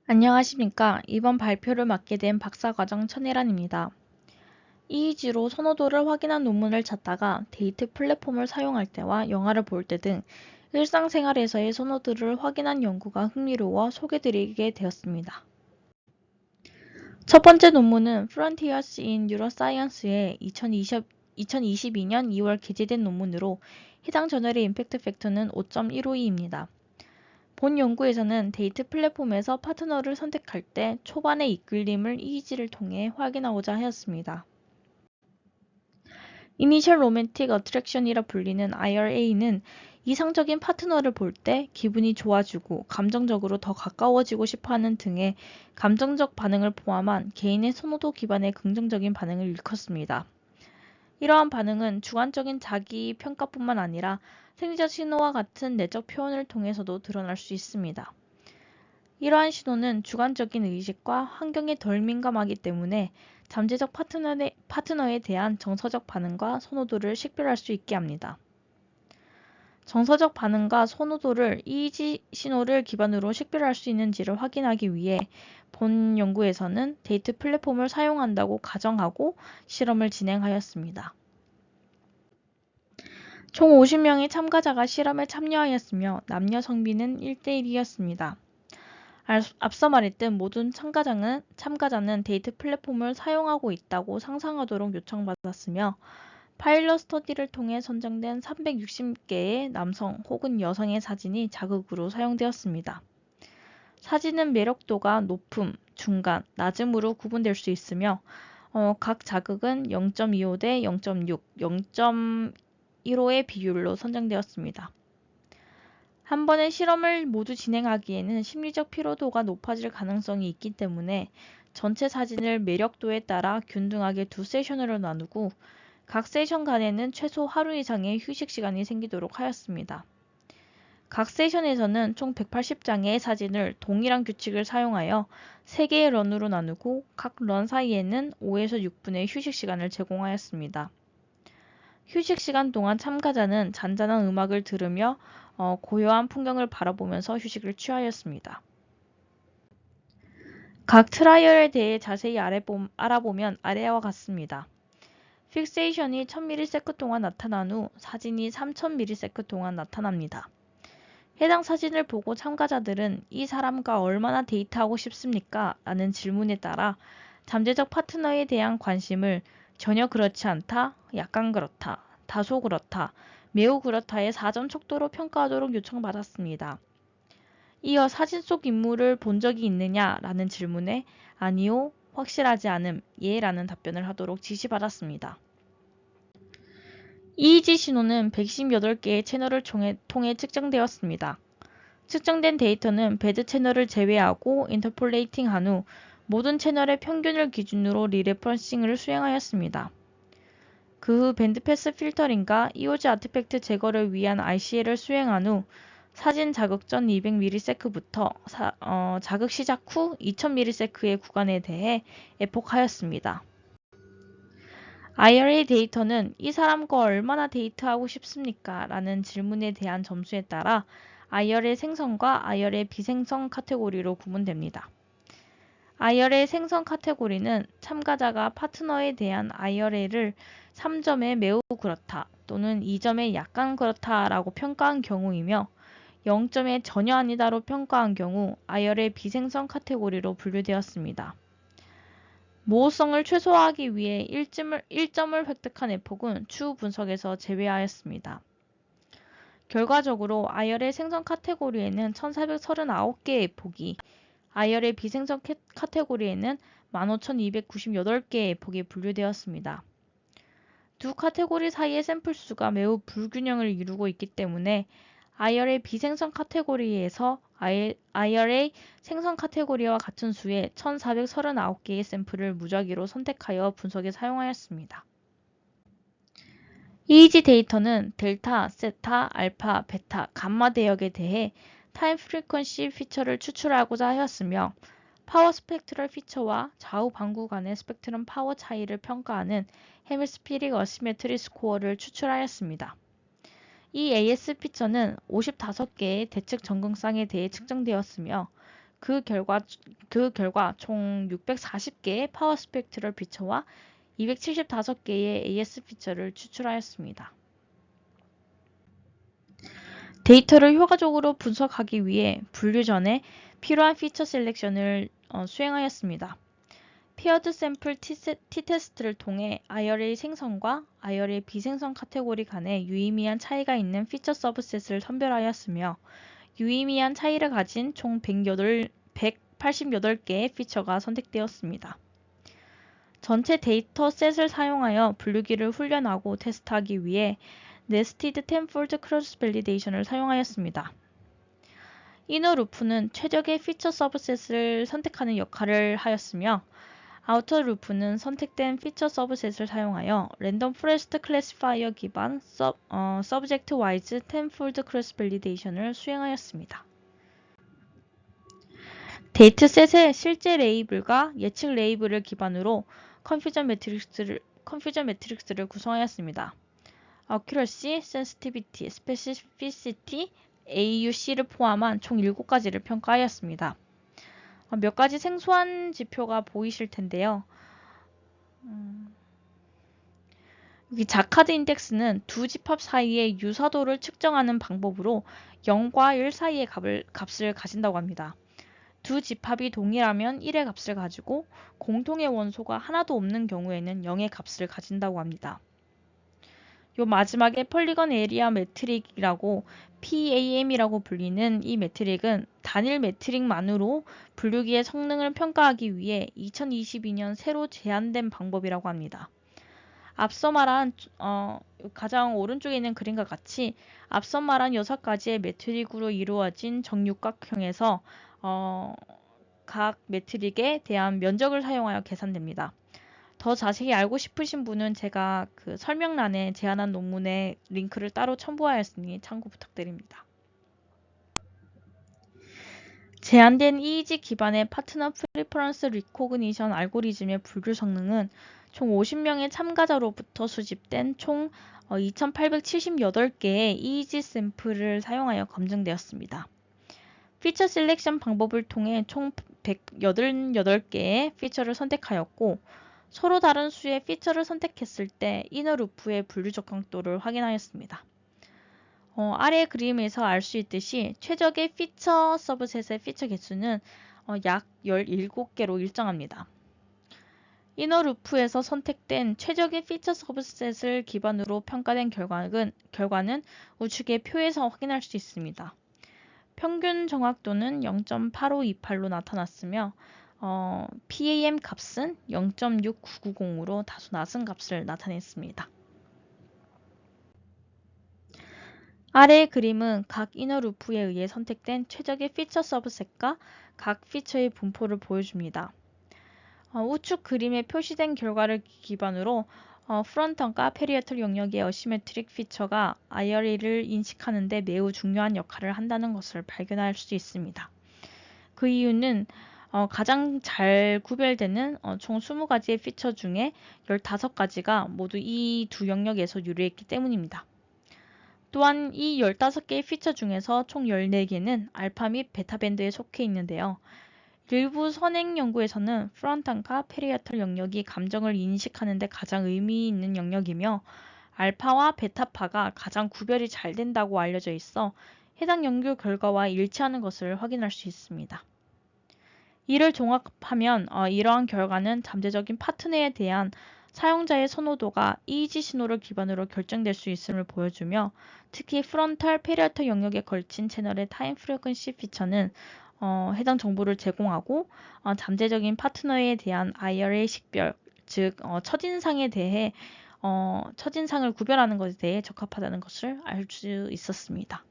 안녕하십니까. 이번 발표를 맡게 된 박사과정 천혜란입니다. EEG로 선호도를 확인한 논문을 찾다가 데이트 플랫폼을 사용할 때와 영화를 볼 때 등 일상생활에서의 선호도를 확인한 연구가 흥미로워 소개드리게 되었습니다. 첫 번째 논문은 Frontiers in Neuroscience의 2022년 2월 게재된 논문으로 해당 저널의 임팩트 팩터는 5.152입니다. 본 연구에서는 데이트 플랫폼에서 파트너를 선택할 때 초반의 이끌림을 EEG를 통해 확인하고자 하였습니다. Initial Romantic Attraction이라 불리는 IRA는 이상적인 파트너를 볼 때 기분이 좋아지고 감정적으로 더 가까워지고 싶어하는 등의 감정적 반응을 포함한 개인의 선호도 기반의 긍정적인 반응을 일컫습니다. 이러한 반응은 주관적인 자기 평가뿐만 아니라 생리적 신호와 같은 내적 표현을 통해서도 드러날 수 있습니다. 이러한 신호는 주관적인 의식과 환경에 덜 민감하기 때문에 잠재적 파트너에 대한 정서적 반응과 선호도를 식별할 수 있게 합니다. 정서적 반응과 선호도를 EEG 신호를 기반으로 식별할 수 있는지를 확인하기 위해 본 연구에서는 데이트 플랫폼을 사용한다고 가정하고 실험을 진행하였습니다. 총 50명의 참가자가 실험에 참여하였으며 남녀 성비는 1대1이었습니다. 앞서 말했듯 모든 참가자는 데이트 플랫폼을 사용하고 있다고 상상하도록 요청받았으며 파일럿 스터디를 통해 선정된 360개의 남성 혹은 여성의 사진이 자극으로 사용되었습니다. 사진은 매력도가 높음, 중간, 낮음으로 구분될 수 있으며 각 자극은 0.25 대 0.6, 0.15의 비율로 선정되었습니다. 한 번의 실험을 모두 진행하기에는 심리적 피로도가 높아질 가능성이 있기 때문에 전체 사진을 매력도에 따라 균등하게 두 세션으로 나누고 각 세션 간에는 최소 하루 이상의 휴식 시간이 생기도록 하였습니다. 각 세션에서는 총 180장의 사진을 동일한 규칙을 사용하여 3개의 런으로 나누고 각 런 사이에는 5에서 6분의 휴식 시간을 제공하였습니다. 휴식 시간 동안 참가자는 잔잔한 음악을 들으며 고요한 풍경을 바라보면서 휴식을 취하였습니다. 각 트라이얼에 대해 자세히 알아보면 아래와 같습니다. 픽세이션이 1000ms 동안 나타난 후 사진이 3000ms 동안 나타납니다. 해당 사진을 보고 참가자들은 이 사람과 얼마나 데이트하고 싶습니까? 라는 질문에 따라 잠재적 파트너에 대한 관심을 전혀 그렇지 않다, 약간 그렇다, 다소 그렇다, 매우 그렇다의 4점 척도로 평가하도록 요청받았습니다. 이어 사진 속 인물을 본 적이 있느냐? 라는 질문에 아니요, 확실하지 않음, 예 라는 답변을 하도록 지시받았습니다. EEG 신호는 118개의 채널을 통해 측정되었습니다. 측정된 데이터는 배드 채널을 제외하고 인터폴레이팅 한 후 모든 채널의 평균을 기준으로 리레퍼런싱을 수행하였습니다. 그 후 밴드패스 필터링과 EOG 아티팩트 제거를 위한 RCA를 수행한 후 사진 자극 전 200ms부터 자극 시작 후 2000ms의 구간에 대해 에폭하였습니다. IRA 데이터는 이 사람과 얼마나 데이트하고 싶습니까? 라는 질문에 대한 점수에 따라 IRA 생성과 IRA 비생성 카테고리로 구분됩니다. IRA 생성 카테고리는 참가자가 파트너에 대한 IRA를 3점에 매우 그렇다 또는 2점에 약간 그렇다라고 평가한 경우이며 0점에 전혀 아니다로 평가한 경우 IRA 비생성 카테고리로 분류되었습니다. 모호성을 최소화하기 위해 1점을 획득한 에폭은 추후 분석에서 제외하였습니다. 결과적으로 IRA 생성 카테고리에는 1439개의 에폭이, IRA 비생성 카테고리에는 15,298개의 에폭이 분류되었습니다. 두 카테고리 사이의 샘플 수가 매우 불균형을 이루고 있기 때문에 IRA 비생성 카테고리에서 IRA 생성 카테고리와 같은 수의 1439개의 샘플을 무작위로 선택하여 분석에 사용하였습니다. EEG 데이터는 델타, 세타, 알파, 베타, 감마 대역에 대해 타임 프리퀀시 피처를 추출하고자 하였으며 파워 스펙트럴 피처와 좌우 방구 간의 스펙트럼 파워 차이를 평가하는 헤미스피릭 어시메트리 스코어를 추출하였습니다. 이 AS 피처는 55개의 대측 전극상에 대해 측정되었으며 그 결과 총 640개의 파워 스펙트럴 피처와 275개의 AS 피처를 추출하였습니다. 데이터를 효과적으로 분석하기 위해 분류 전에 필요한 피처 셀렉션을 수행하였습니다. 페어드 샘플 t-테스트를 통해 IRA 생성과 IRA 비생성 카테고리 간에 유의미한 차이가 있는 피처 서브셋을 선별하였으며 유의미한 차이를 가진 총 188개의 피처가 선택되었습니다. 전체 데이터셋을 사용하여 분류기를 훈련하고 테스트하기 위해 네스티드 텐폴드 크로스 밸리데이션을 사용하였습니다. 이너 루프는 최적의 피처 서브셋을 선택하는 역할을 하였으며 아우터 루프는 선택된 피처 서브셋을 사용하여 랜덤 포레스트 클래시파이어 기반 서브젝트 와이즈 텐폴드 크로스 밸리데이션을 수행하였습니다. 데이터셋의 실제 레이블과 예측 레이블을 기반으로 컨퓨전 매트릭스를 구성하였습니다. Accuracy, Sensitivity, Specificity, AUC를 포함한 총 7가지를 평가하였습니다. 몇 가지 생소한 지표가 보이실 텐데요. 여기 자카드 인덱스는 두 집합 사이의 유사도를 측정하는 방법으로 0과 1 사이의 값을 가진다고 합니다. 두 집합이 동일하면 1의 값을 가지고 공통의 원소가 하나도 없는 경우에는 0의 값을 가진다고 합니다. 요 마지막에 폴리건 에리아 매트릭이라고 PAM이라고 불리는 이 매트릭은 단일 매트릭만으로 분류기의 성능을 평가하기 위해 2022년 새로 제안된 방법이라고 합니다. 앞서 말한 가장 오른쪽에 있는 그림과 같이 앞서 말한 6가지의 매트릭으로 이루어진 정육각형에서 각 매트릭에 대한 면적을 사용하여 계산됩니다. 더 자세히 알고 싶으신 분은 제가 그 설명란에 제안한 논문의 링크를 따로 첨부하였으니 참고 부탁드립니다. 제안된 EEG 기반의 파트너 프리퍼런스 리코그니션 알고리즘의 분류 성능은 총 50명의 참가자로부터 수집된 총 2,878개의 EEG 샘플을 사용하여 검증되었습니다. 피처 셀렉션 방법을 통해 총 188개의 피처를 선택하였고 서로 다른 수의 피처를 선택했을 때 이너 루프의 분류 적합도를 확인하였습니다. 아래 그림에서 알 수 있듯이 최적의 피처 서브셋의 피처 개수는 약 17개로 일정합니다. 이너 루프에서 선택된 최적의 피처 서브셋을 기반으로 평가된 결과는 우측의 표에서 확인할 수 있습니다. 평균 정확도는 0.8528로 나타났으며 PAM 값은 0.6990으로 다소 낮은 값을 나타냈습니다. 아래의 그림은 각 이너 루프에 의해 선택된 최적의 피처 서브셋과 각 피처의 분포를 보여줍니다. 우측 그림에 표시된 결과를 기반으로 프론턴과 페리어털 영역의 어시메트릭 피처가 IRA를 인식하는 데 매우 중요한 역할을 한다는 것을 발견할 수 있습니다. 그 이유는 가장 잘 구별되는 총 20가지의 피처 중에 15가지가 모두 이 두 영역에서 유래했기 때문입니다. 또한 이 15개의 피처 중에서 총 14개는 알파 및 베타 밴드에 속해 있는데요. 일부 선행 연구에서는 프론턴과 페리어털 영역이 감정을 인식하는 데 가장 의미 있는 영역이며 알파와 베타파가 가장 구별이 잘 된다고 알려져 있어 해당 연구 결과와 일치하는 것을 확인할 수 있습니다. 이를 종합하면 이러한 결과는 잠재적인 파트너에 대한 사용자의 선호도가 EEG 신호를 기반으로 결정될 수 있음을 보여주며 특히 프론탈, 페리어털 영역에 걸친 채널의 타임 프리퀀시 피처는 해당 정보를 제공하고 잠재적인 파트너에 대한 IRA 식별, 즉 첫인상에 대해 첫인상을 구별하는 것에 대해 적합하다는 것을 알 수 있었습니다.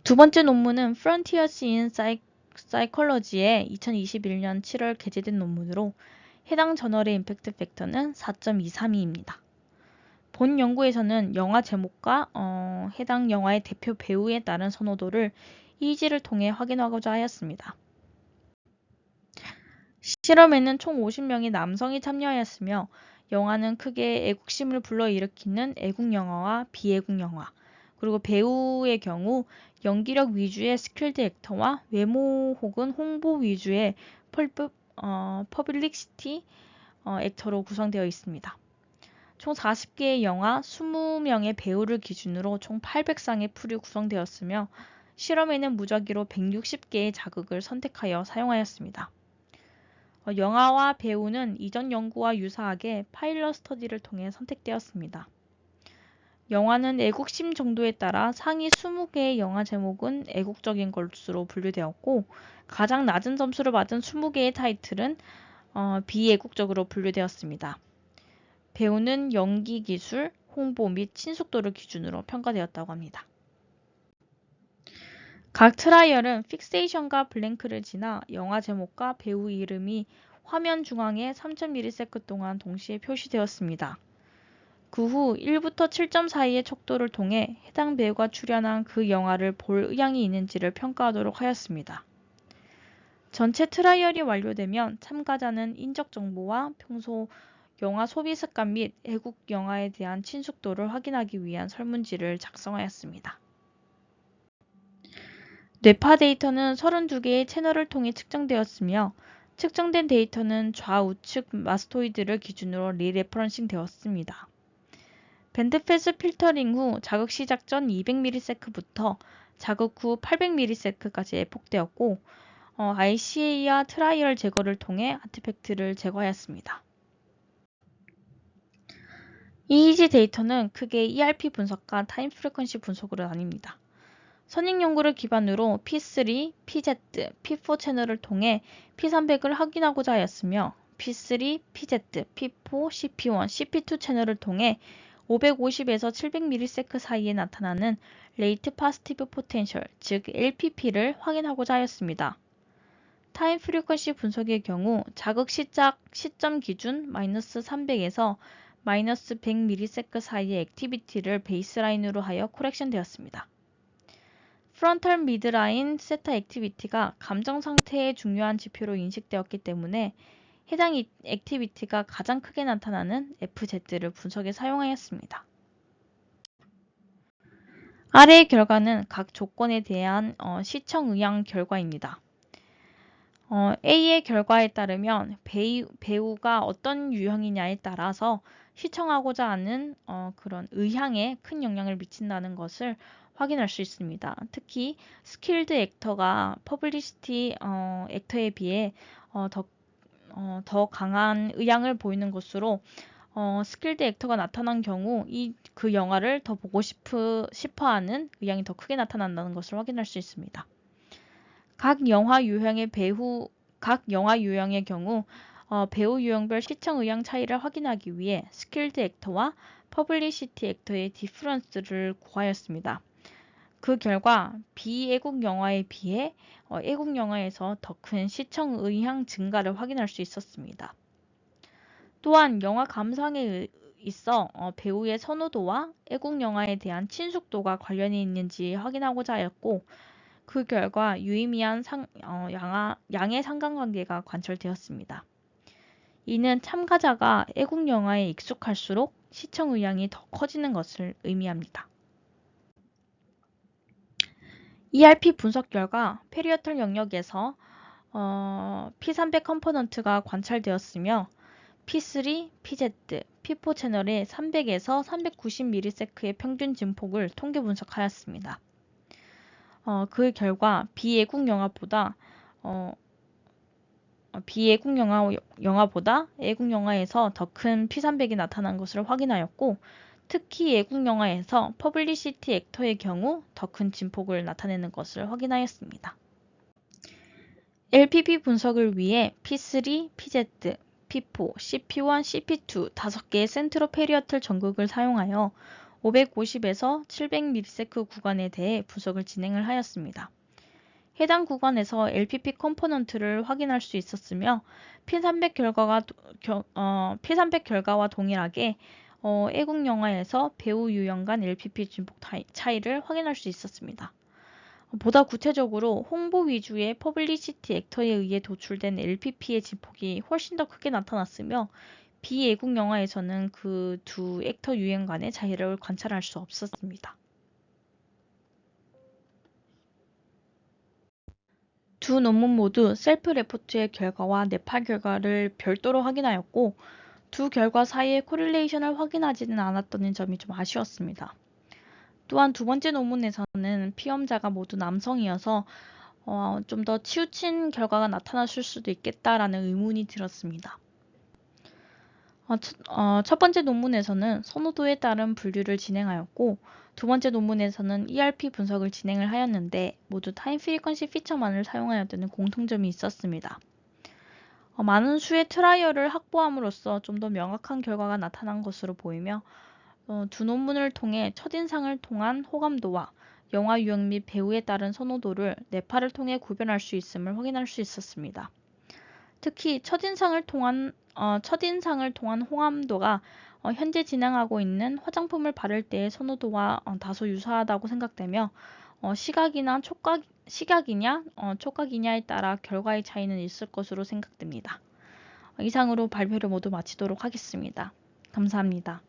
두 번째 논문은 Frontiers in Psychology의 2021년 7월 게재된 논문으로 해당 저널의 임팩트 팩터는 4.232입니다. 본 연구에서는 영화 제목과 해당 영화의 대표 배우에 따른 선호도를 EEG를 통해 확인하고자 하였습니다. 실험에는 총 50명의 남성이 참여하였으며 영화는 크게 애국심을 불러일으키는 애국영화와 비애국영화, 그리고 배우의 경우 연기력 위주의 스킬드 액터와 외모 혹은 홍보 위주의 퍼블릭시티 액터로 구성되어 있습니다. 총 40개의 영화, 20명의 배우를 기준으로 총 800쌍의 풀이 구성되었으며 실험에는 무작위로 160개의 자극을 선택하여 사용하였습니다. 영화와 배우는 이전 연구와 유사하게 파일럿 스터디를 통해 선택되었습니다. 영화는 애국심 정도에 따라 상위 20개의 영화 제목은 애국적인 것으로 분류되었고 가장 낮은 점수를 받은 20개의 타이틀은 비애국적으로 분류되었습니다. 배우는 연기 기술, 홍보 및 친숙도를 기준으로 평가되었다고 합니다. 각 트라이얼은 픽세이션과 블랭크를 지나 영화 제목과 배우 이름이 화면 중앙에 3.1ms 동안 동시에 표시되었습니다. 그 후 1부터 7점 사이의 척도를 통해 해당 배우가 출연한 그 영화를 볼 의향이 있는지를 평가하도록 하였습니다. 전체 트라이얼이 완료되면 참가자는 인적 정보와 평소 영화 소비 습관 및 애국 영화에 대한 친숙도를 확인하기 위한 설문지를 작성하였습니다. 뇌파 데이터는 32개의 채널을 통해 측정되었으며 측정된 데이터는 좌우측 마스토이드를 기준으로 리레퍼런싱 되었습니다. 밴드패스 필터링 후 자극 시작 전 200ms부터 자극 후 800ms까지 애폭되었고 ICA와 트라이얼 제거를 통해 아티팩트를 제거하였습니다. EEG 데이터는 크게 ERP 분석과 타임 프리퀀시 분석으로 나뉩니다. 선행 연구를 기반으로 P3, PZ, P4 채널을 통해 P300을 확인하고자 하였으며 P3, PZ, P4, CP1, CP2 채널을 통해 550에서 700ms 사이에 나타나는 Late Positive Potential, 즉 LPP를 확인하고자 하였습니다. 타임 프리퀀시 분석의 경우 자극 시작 시점 기준 -300에서 -100ms 사이의 액티비티를 베이스라인으로 하여 코렉션 되었습니다. 프론탈 미드라인 세타 액티비티가 감정 상태의 중요한 지표로 인식되었기 때문에 해당 액티비티가 가장 크게 나타나는 FZ를 분석에 사용하였습니다. 아래의 결과는 각 조건에 대한 시청 의향 결과입니다. A의 결과에 따르면 배우가 어떤 유형이냐에 따라서 시청하고자 하는 그런 의향에 큰 영향을 미친다는 것을 확인할 수 있습니다. 특히 스킬드 액터가 퍼블리시티 액터에 비해 더 강한 의향을 보이는 것으로 스킬드 액터가 나타난 경우 그 영화를 더 보고 싶어하는 의향이 더 크게 나타난다는 것을 확인할 수 있습니다. 각 영화 유형의 경우 배우 유형별 시청 의향 차이를 확인하기 위해 스킬드 액터와 퍼블리시티 액터의 디퍼런스를 구하였습니다. 그 결과 비애국 영화에 비해 애국 영화에서 더 큰 시청 의향 증가를 확인할 수 있었습니다. 또한 영화 감상에 있어 배우의 선호도와 애국 영화에 대한 친숙도가 관련이 있는지 확인하고자 하였고 그 결과 유의미한 양의 상관관계가 관철되었습니다. 이는 참가자가 애국 영화에 익숙할수록 시청 의향이 더 커지는 것을 의미합니다. ERP 분석 결과 페리어털 영역에서 P300 컴포넌트가 관찰되었으며 P3, PZ, P4 채널의 300에서 390ms의 평균 진폭을 통계 분석하였습니다. 그 결과 비애국 영화보다 애국 영화에서 더 큰 P300이 나타난 것을 확인하였고 특히 애국 영화에서 퍼블리시티 액터의 경우 더 큰 진폭을 나타내는 것을 확인하였습니다. LPP 분석을 위해 P3, PZ, P4, CP1, CP2 5개의 센트로 페리어틀 전극을 사용하여 550에서 700ms 구간에 대해 분석을 진행을 하였습니다. 해당 구간에서 LPP 컴포넌트를 확인할 수 있었으며 P300 결과와 동일하게 애국 영화에서 배우 유형 간 LPP 진폭 차이를 확인할 수 있었습니다. 보다 구체적으로 홍보 위주의 퍼블리시티 액터에 의해 도출된 LPP의 진폭이 훨씬 더 크게 나타났으며 비애국 영화에서는 그 두 액터 유형 간의 차이를 관찰할 수 없었습니다. 두 논문 모두 셀프 레포트의 결과와 네팔 결과를 별도로 확인하였고 두 결과 사이의 코릴레이션을 확인하지는 않았다는 점이 좀 아쉬웠습니다. 또한 두 번째 논문에서는 피험자가 모두 남성이어서 좀 더 치우친 결과가 나타났을 수도 있겠다라는 의문이 들었습니다. 첫 번째 논문에서는 선호도에 따른 분류를 진행하였고 두 번째 논문에서는 ERP 분석을 진행을 하였는데 모두 타임 프리퀀시 피처만을 사용하였다는 공통점이 있었습니다. 많은 수의 트라이얼을 확보함으로써 좀 더 명확한 결과가 나타난 것으로 보이며 두 논문을 통해 첫인상을 통한 호감도와 영화 유형 및 배우에 따른 선호도를 네팔을 통해 구별할 수 있음을 확인할 수 있었습니다. 특히 첫인상을 통한 호감도가 현재 진행하고 있는 화장품을 바를 때의 선호도와 다소 유사하다고 생각되며 시각이냐 촉각이냐에 따라 결과의 차이는 있을 것으로 생각됩니다. 이상으로 발표를 모두 마치도록 하겠습니다. 감사합니다.